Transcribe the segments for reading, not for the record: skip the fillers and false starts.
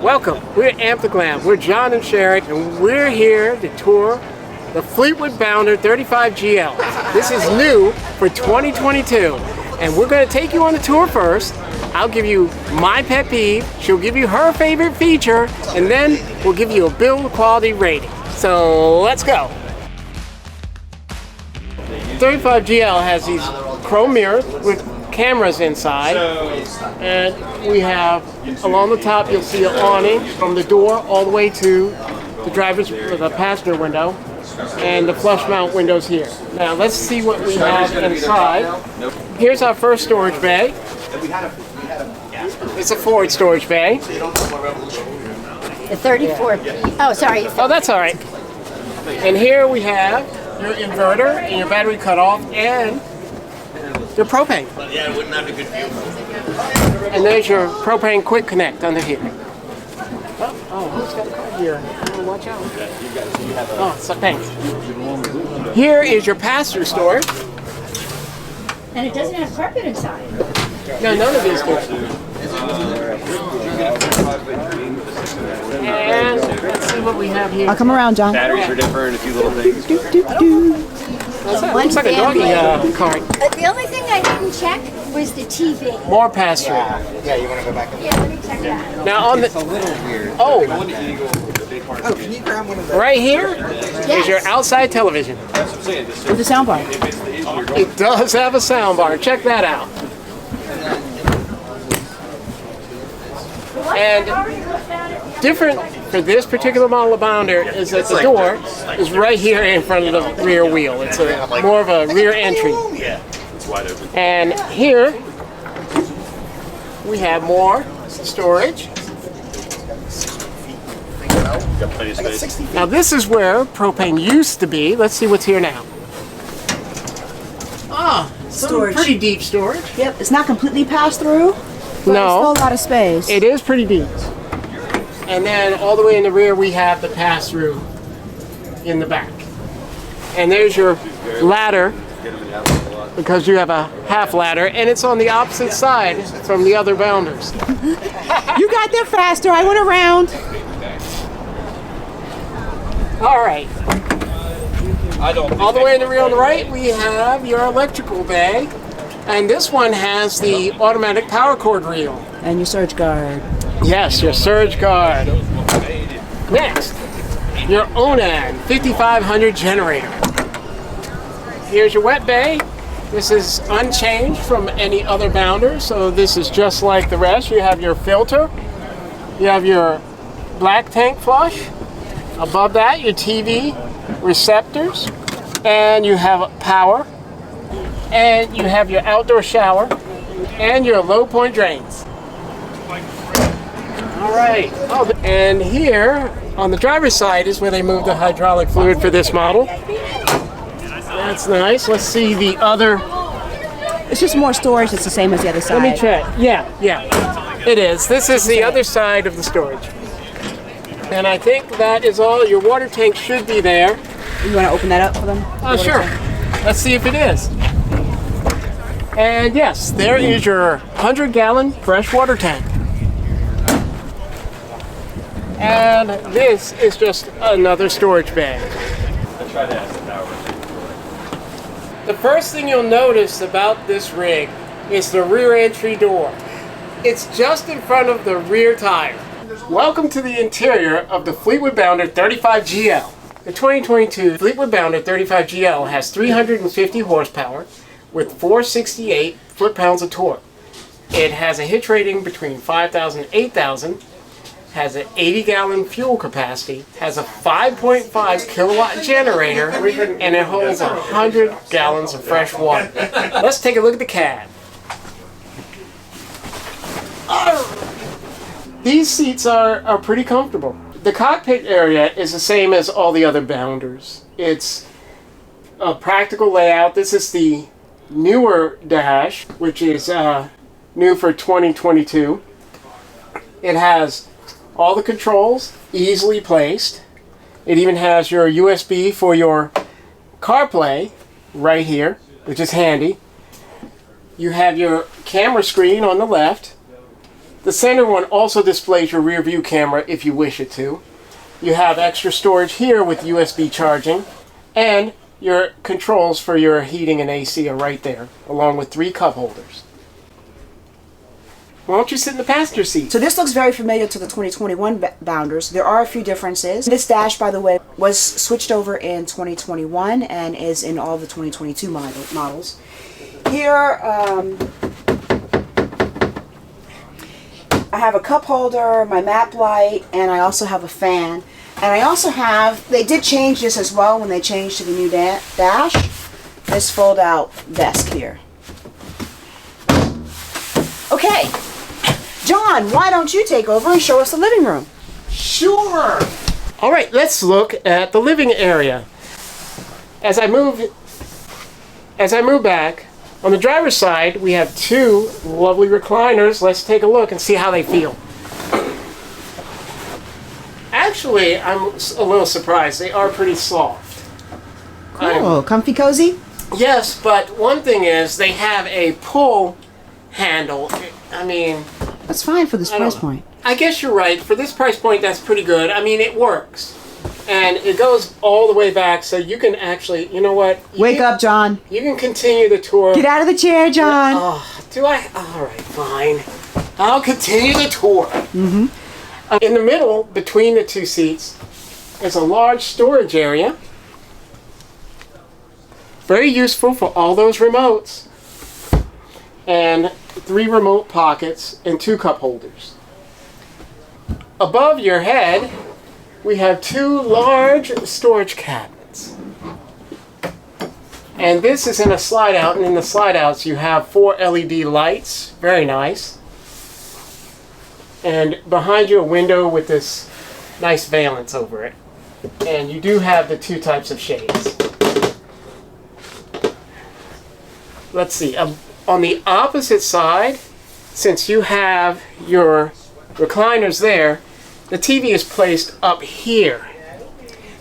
Welcome. We're AmpedToGlamp. We're John and Sharon, and we're here to tour the Fleetwood Bounder 35GL. This is new for 2022, and we're going to take you on the tour first. I'll give you my pet peeve, she'll give you her favorite feature, and then we'll give you a build quality rating. So let's go. 35GL has these chrome mirrors with cameras inside, and we have along the top you'll see an awning from the door all the way to the passenger window, and the flush mount windows here. Now let's see what we have inside. Here's our first storage bay. It's a Ford storage bay. The 34. Oh, sorry. Oh, that's all right. And here we have your inverter and your battery cutoff and your propane. Yeah, it wouldn't have a good view. And there's your propane quick connect under here. Oh, who's got a car here? Oh, watch out. Oh, so thanks. Here is your pass-through storage. And it doesn't have carpet inside. No, none of these do. And let's see what we have here. I'll come around, John. Batteries are different, a few little things. Looks like a doggy cart. The only thing I didn't check was the TV. More pass-through. Yeah, you want to go back? Yeah, let me check that. Now on the oh, Can you grab one of right here is your outside television. With the sound bar. It does have a sound bar. Check that out. And different for this particular model of Bounder is that the door is right here in front of the rear wheel. It's more of a rear entry. Yeah, it's wide open. And here we have more storage. Got plenty of space. Now this is where propane used to be. Let's see what's here now. Ah, some Storage. pretty deep storage. Yep, it's not completely passed through, but No. it's still a lot of space. It is pretty deep. And then all the way in the rear we have the pass-through in the back. And there's your ladder, because you have a half ladder, and it's on the opposite side from the other Bounders. You got there faster. I went around. All right. All the way in the rear on the right we have your electrical bay, and this one has the automatic power cord reel. And your surge guard. Yes, your surge guard. Next, your Onan 5500 generator. Here's your wet bay. This is unchanged from any other Bounder, so this is just like the rest. You have your filter. You have your black tank flush. Above that, your TV receptors. And you have power. And you have your outdoor shower. And your low point drains. All right. Oh, and here on the driver's side is where they moved the hydraulic fluid for this model. That's nice. Let's see the other. It's just more storage. It's the same as the other side. Let me check. Yeah, it is. This is the other side of the storage. And I think that is all. Your water tank should be there. You want to open that up for them? Oh, sure. Let's see if it is. And yes, there is your 100-gallon freshwater tank. And this is just another storage bay. The first thing you'll notice about this rig is the rear entry door. It's just in front of the rear tire. Welcome to the interior of the Fleetwood Bounder 35GL. The 2022 Fleetwood Bounder 35GL has 350 horsepower with 468 foot-pounds of torque. It has a hitch rating between 5,000 and 8,000, has an 80-gallon fuel capacity, has a 5.5 kilowatt generator, and it holds 100 gallons of fresh water. Let's take a look at the cab. These seats are pretty comfortable. The cockpit area is the same as all the other Bounders. It's a practical layout. This is the newer dash, which is new for 2022. It has all the controls easily placed. It even has your USB for your CarPlay right here, which is handy. You have your camera screen on the left. The center one also displays your rear view camera if you wish it to. You have extra storage here with USB charging, and your controls for your heating and AC are right there, along with 3 cup holders. Why don't you sit in the passenger seat? So this looks very familiar to the 2021 Bounders. There are a few differences. This dash, by the way, was switched over in 2021 and is in all the 2022 models. Here, I have a cup holder, my map light, and I also have a fan. And I also have, they did change this as well when they changed to the new dash, this fold-out desk here. Okay, John, why don't you take over and show us the living room? Sure. All right, let's look at the living area. As I move back, on the driver's side, we have 2 lovely recliners. Let's take a look and see how they feel. Actually, I'm a little surprised. They are pretty soft. Cool, comfy cozy? Yes, but one thing is they have a pull handle. I mean, That's fine for this price point. I guess you're right. For this price point, that's pretty good. I mean, it works. And it goes all the way back, so you can actually, you know what? Wake up, John. You can continue the tour. Get out of the chair, John. Oh, do I? All right, fine. I'll continue the tour. Mm-hmm. In the middle, between the 2 seats, is a large storage area. Very useful for all those remotes. And 3 remote pockets and 2 cup holders. Above your head, we have 2 large storage cabinets. And this is in a slide out, and in the slide outs you have 4 LED lights. Very nice. And behind you a window with this nice valance over it. And you do have the 2 types of shades. Let's see, on the opposite side, since you have your recliners there, the TV is placed up here.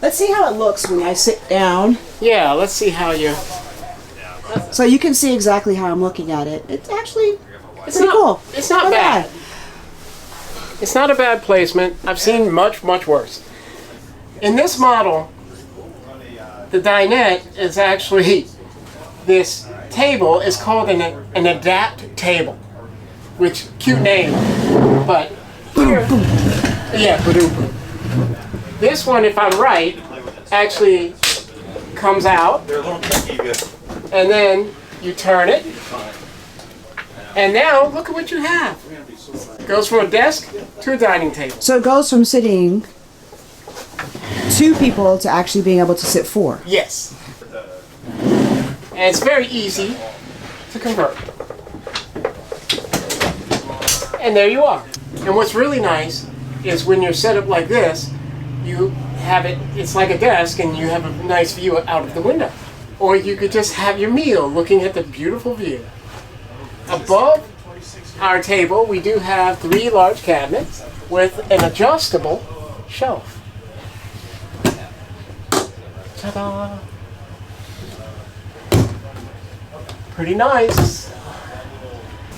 Let's see how it looks when I sit down. Yeah, let's see how you... So you can see exactly how I'm looking at it. It's actually pretty not, cool. It's not bad. It's not a bad placement. I've seen much, much worse. In this model, the dinette is actually, this table is called an adapt table, which cute name, but here, yeah, this one, if I'm right, actually comes out, and then you turn it, and now look at what you have. It goes from a desk to a dining table. So it goes from sitting 2 people to actually being able to sit 4. Yes. And it's very easy to convert. And there you are. And what's really nice is when you're set up like this, you have it, it's like a desk, and you have a nice view out of the window. Or you could just have your meal looking at the beautiful view. Above our table, we do have 3 large cabinets with an adjustable shelf. Ta-da! Pretty nice.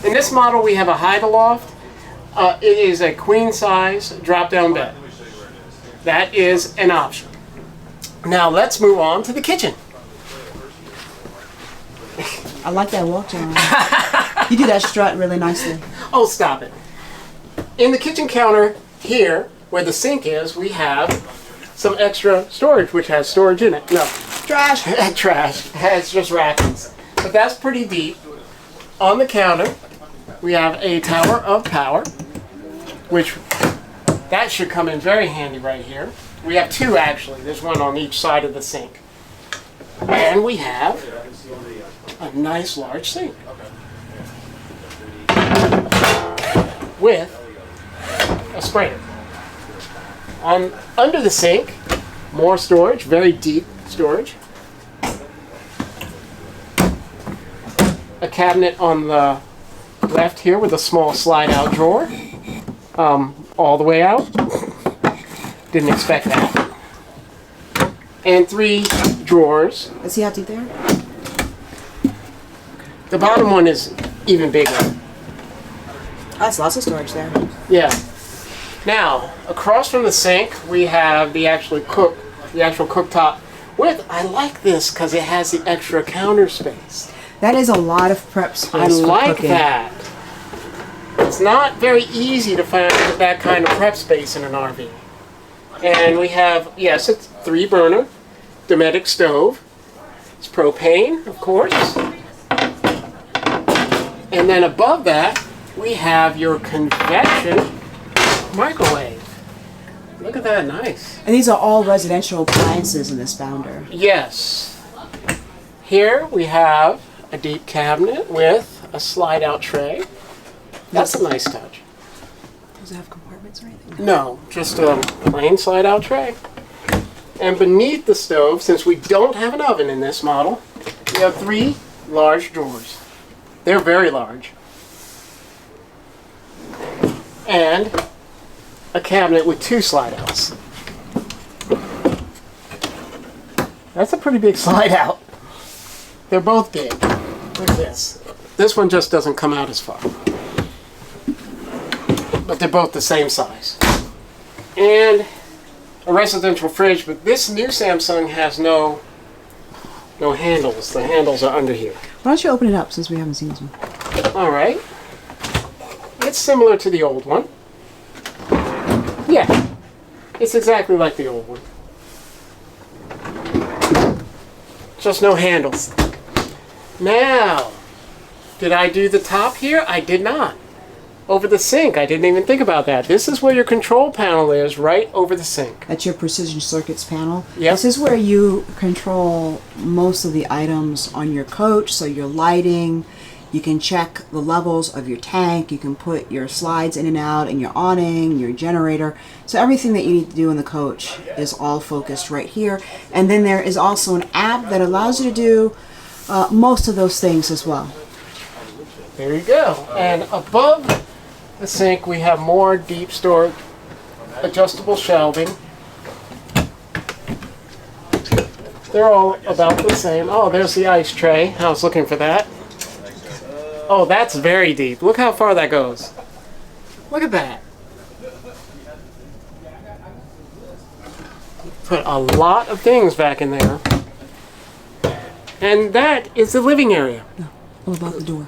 In this model, we have a hide-aloft. It is a queen-size drop-down bed. That is an option. Now let's move on to the kitchen. I like that walk, John. You do that strut really nicely. Oh, stop it. In the kitchen counter here, where the sink is, we have some extra storage, which has storage in it. No. Trash. Trash. It's just wrappings. But that's pretty deep. On the counter, we have a tower of power, which that should come in very handy right here. We have 2 actually. There's one on each side of the sink. And we have a nice large sink with a sprayer. Under the sink, more storage, very deep storage. A cabinet on the left here with a small slide-out drawer, all the way out. Didn't expect that. And 3 drawers. Does he have deep there? The bottom one is even bigger. That's lots of storage there. Yeah. Now, across from the sink, we have the actual cooktop. I like this because it has the extra counter space. That is a lot of prep space. I like cooking. that. It's not very easy to find that kind of prep space in an RV. And we have, yes, it's 3-burner Dometic stove. It's propane, of course. And then above that, we have your convection microwave. Look at that, nice. And these are all residential appliances in this bounder. Yes. Here we have a deep cabinet with a slide-out tray. That's a nice touch. Does it have compartments or anything? No, just a plain slide-out tray. And beneath the stove, since we don't have an oven in this model, we have 3 large drawers. They're very large. And a cabinet with 2 slide-outs. That's a pretty big slide-out. They're both big. Look at this. This one just doesn't come out as far. But they're both the same size. And a residential fridge, but this new Samsung has no handles. The handles are under here. Why don't you open it up since we haven't seen this one? All right. It's similar to the old one. Yeah, it's exactly like the old one. Just no handles. Now, did I do the top here? I did not. Over the sink, I didn't even think about that. This is where your control panel is, right over the sink. That's your precision circuits panel. Yep. This is where you control most of the items on your coach, so your lighting, you can check the levels of your tank, you can put your slides in and out, and your awning, your generator. So everything that you need to do in the coach is all focused right here. And then there is also an app that allows you to do most of those things as well. There you go. And above the sink, we have more deep storage, adjustable shelving. They're all about the same. Oh, there's the ice tray. I was looking for that. Oh, that's very deep. Look how far that goes. Look at that. Put a lot of things back in there. And that is the living area. No, what about the door?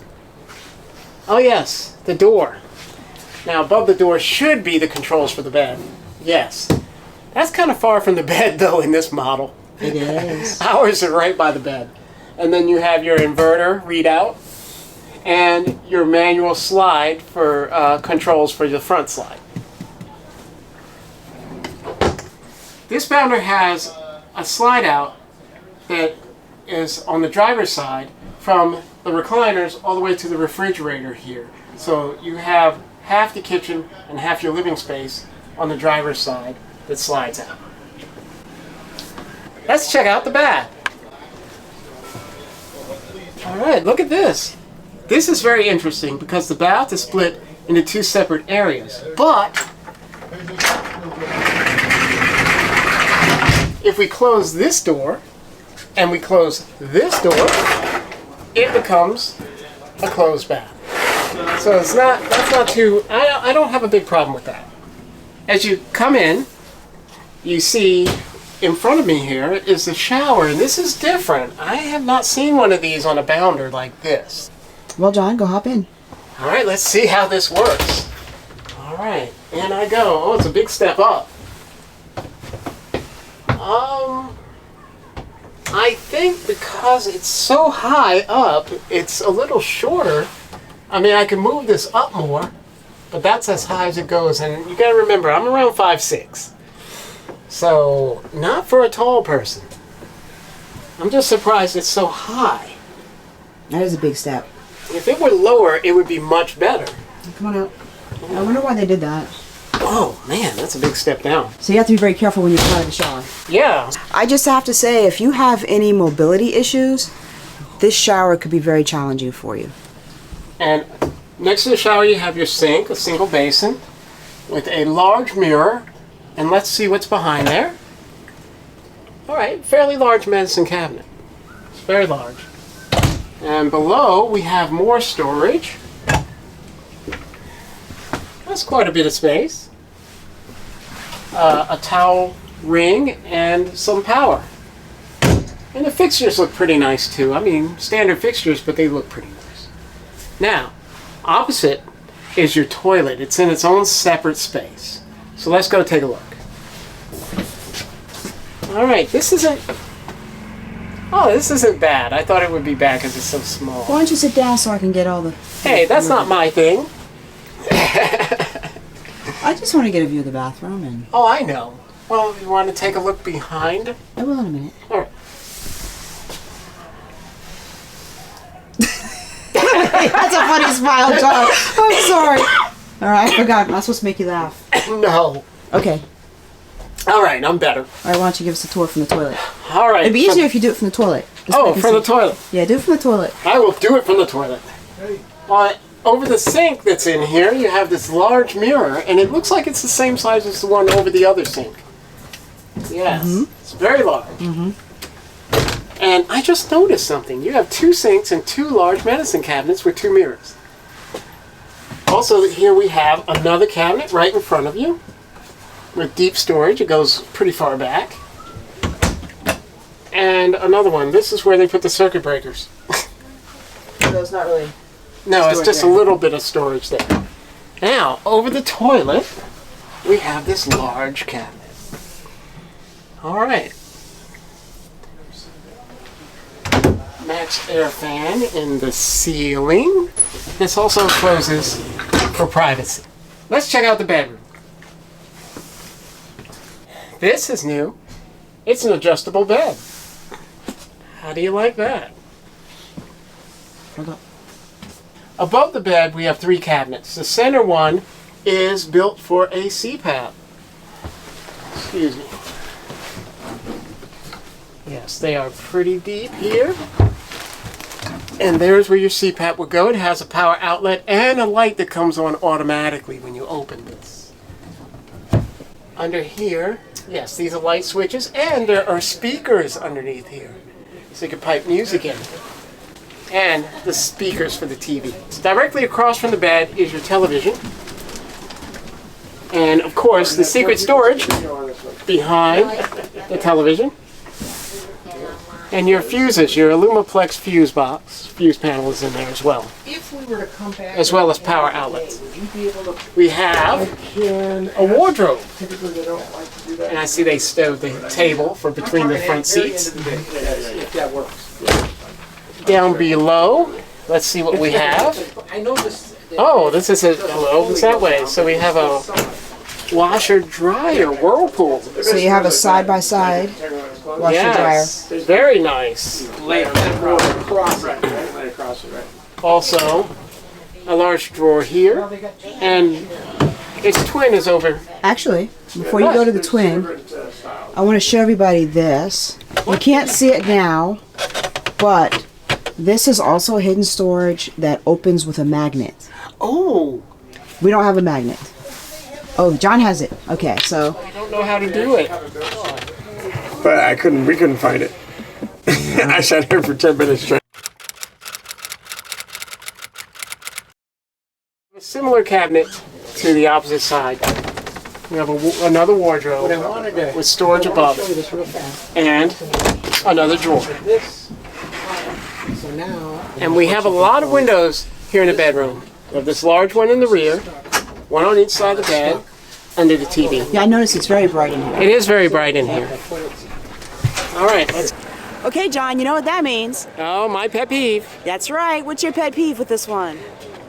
Oh yes, the door. Now above the door should be the controls for the bed. Yes. That's kind of far from the bed though in this model. It is. Ours are right by the bed. And then you have your inverter readout and your manual slide for controls for the front slide. This bounder has a slide out that is on the driver's side from the recliners all the way to the refrigerator here. So you have half the kitchen and half your living space on the driver's side that slides out. Let's check out the bath. All right, look at this. This is very interesting because the bath is split into 2 separate areas. But if we close this door and we close this door, it becomes a closed bath. So that's not too, I don't have a big problem with that. As you come in, you see in front of me here is the shower, and this is different. I have not seen one of these on a bounder like this. Well, John, go hop in. All right, let's see how this works. All right, in I go. Oh, it's a big step up. I think because it's so high up, it's a little shorter. I mean, I can move this up more, but that's as high as it goes. And you gotta remember, I'm around 5'6". So, not for a tall person. I'm just surprised it's so high. That is a big step. If it were lower, it would be much better. Come on out. I wonder why they did that. Oh, man, that's a big step down. So you have to be very careful when you come out of the shower. Yeah. I just have to say, if you have any mobility issues, this shower could be very challenging for you. And next to the shower, you have your sink, a single basin, with a large mirror. And let's see what's behind there. All right, fairly large medicine cabinet. It's very large. And below, we have more storage. That's quite a bit of space. A towel ring and some power. And the fixtures look pretty nice too. I mean, standard fixtures, but they look pretty nice. Now, opposite is your toilet. It's in its own separate space. So let's go take a look. All right, this isn't bad. I thought it would be bad because it's so small. Why don't you sit down so I can get all the... Hey, that's not my thing. I just want to get a view of the bathroom and... Oh, I know. Well, you want to take a look behind? I will in a minute. All right. That's a funny smile, John. I'm sorry. All right, I forgot. I'm not supposed to make you laugh. No. Okay. All right, I'm better. All right, why don't you give us a tour from the toilet? All right. It'd be easier if you do it from the toilet. From the toilet. Yeah, do it from the toilet. I will do it from the toilet. Over the sink that's in here, you have this large mirror, and it looks like it's the same size as the one over the other sink. Yes, it's very large. And I just noticed something. You have 2 sinks and 2 large medicine cabinets with 2 mirrors. Also, here we have another cabinet right in front of you with deep storage. It goes pretty far back. And another one. This is where they put the circuit breakers. So it's not really... No, it's just a little bit of storage there. Now, over the toilet, we have this large cabinet. All right. Max air fan in the ceiling. This also closes for privacy. Let's check out the bedroom. This is new. It's an adjustable bed. How do you like that? Hold up. Above the bed, we have 3 cabinets. The center one is built for a CPAP. Excuse me. Yes, they are pretty deep here. And there's where your CPAP would go. It has a power outlet and a light that comes on automatically when you open this. Under here, yes, these are light switches, and there are speakers underneath here. So you can pipe music in. And the speakers for the TV. Directly across from the bed is your television. And of course, the secret storage behind the television. And your fuses, your Alumaplex fuse box, fuse panel is in there as well. As well as power outlets. We have a wardrobe. And I see they stowed the table for between the front seats. Down below, let's see what we have. Oh, this is it opens that way. So we have a washer dryer whirlpool. So you have a side-by-side washer dryer. Very nice. Also, a large drawer here, and its twin is over. Actually, before you go to the twin, I want to show everybody this. You can't see it now, but this is also a hidden storage that opens with a magnet. Oh! We don't have a magnet. Oh, John has it. Okay, so... I don't know how to do it. But we couldn't find it. I sat here for 10 minutes straight. A similar cabinet to the opposite side. We have another wardrobe with storage above and another drawer. And we have a lot of windows here in the bedroom. We have this large one in the rear, one on each side of the bed, under the TV. Yeah, I noticed it's very bright in here. It is very bright in here. All right, let's... Okay, John, you know what that means. Oh, my pet peeve. That's right. What's your pet peeve with this one?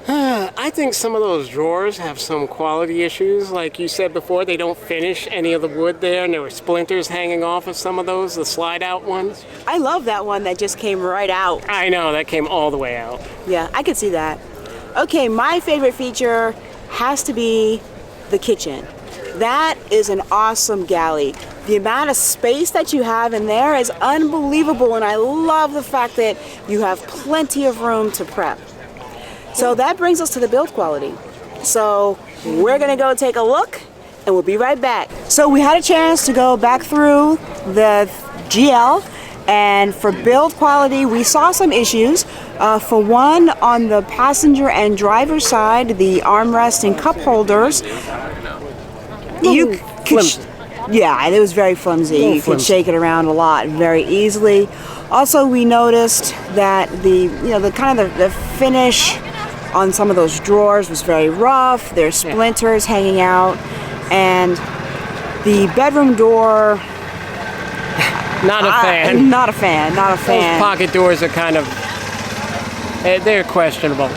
I think some of those drawers have some quality issues. Like you said before, they don't finish any of the wood there, and there were splinters hanging off of some of those, the slide-out ones. I love that one that just came right out. I know, that came all the way out. Yeah, I could see that. Okay, my favorite feature has to be the kitchen. That is an awesome galley. The amount of space that you have in there is unbelievable, and I love the fact that you have plenty of room to prep. So that brings us to the build quality. So we're gonna go take a look, and we'll be right back. So we had a chance to go back through the GL, And for build quality, we saw some issues. For one, on the passenger and driver side, the armrest and cup holders, you could, yeah, it was very flimsy. You could shake it around a lot very easily. Also, we noticed that the finish on some of those drawers was very rough. There's splinters hanging out, and the bedroom door. Not a fan. Not a fan. Those pocket doors are kind of, they're questionable.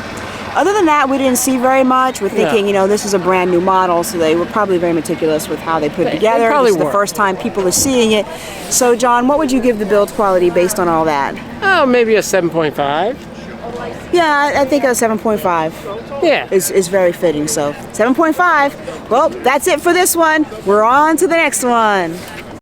Other than that, we didn't see very much. We're thinking, this is a brand new model, so they were probably very meticulous with how they put it together. This is the first time people are seeing it. So, John, what would you give the build quality based on all that? Oh, maybe a 7.5. Yeah, I think a 7.5. Yeah. Is very fitting. So, 7.5. Well, that's it for this one. We're on to the next one.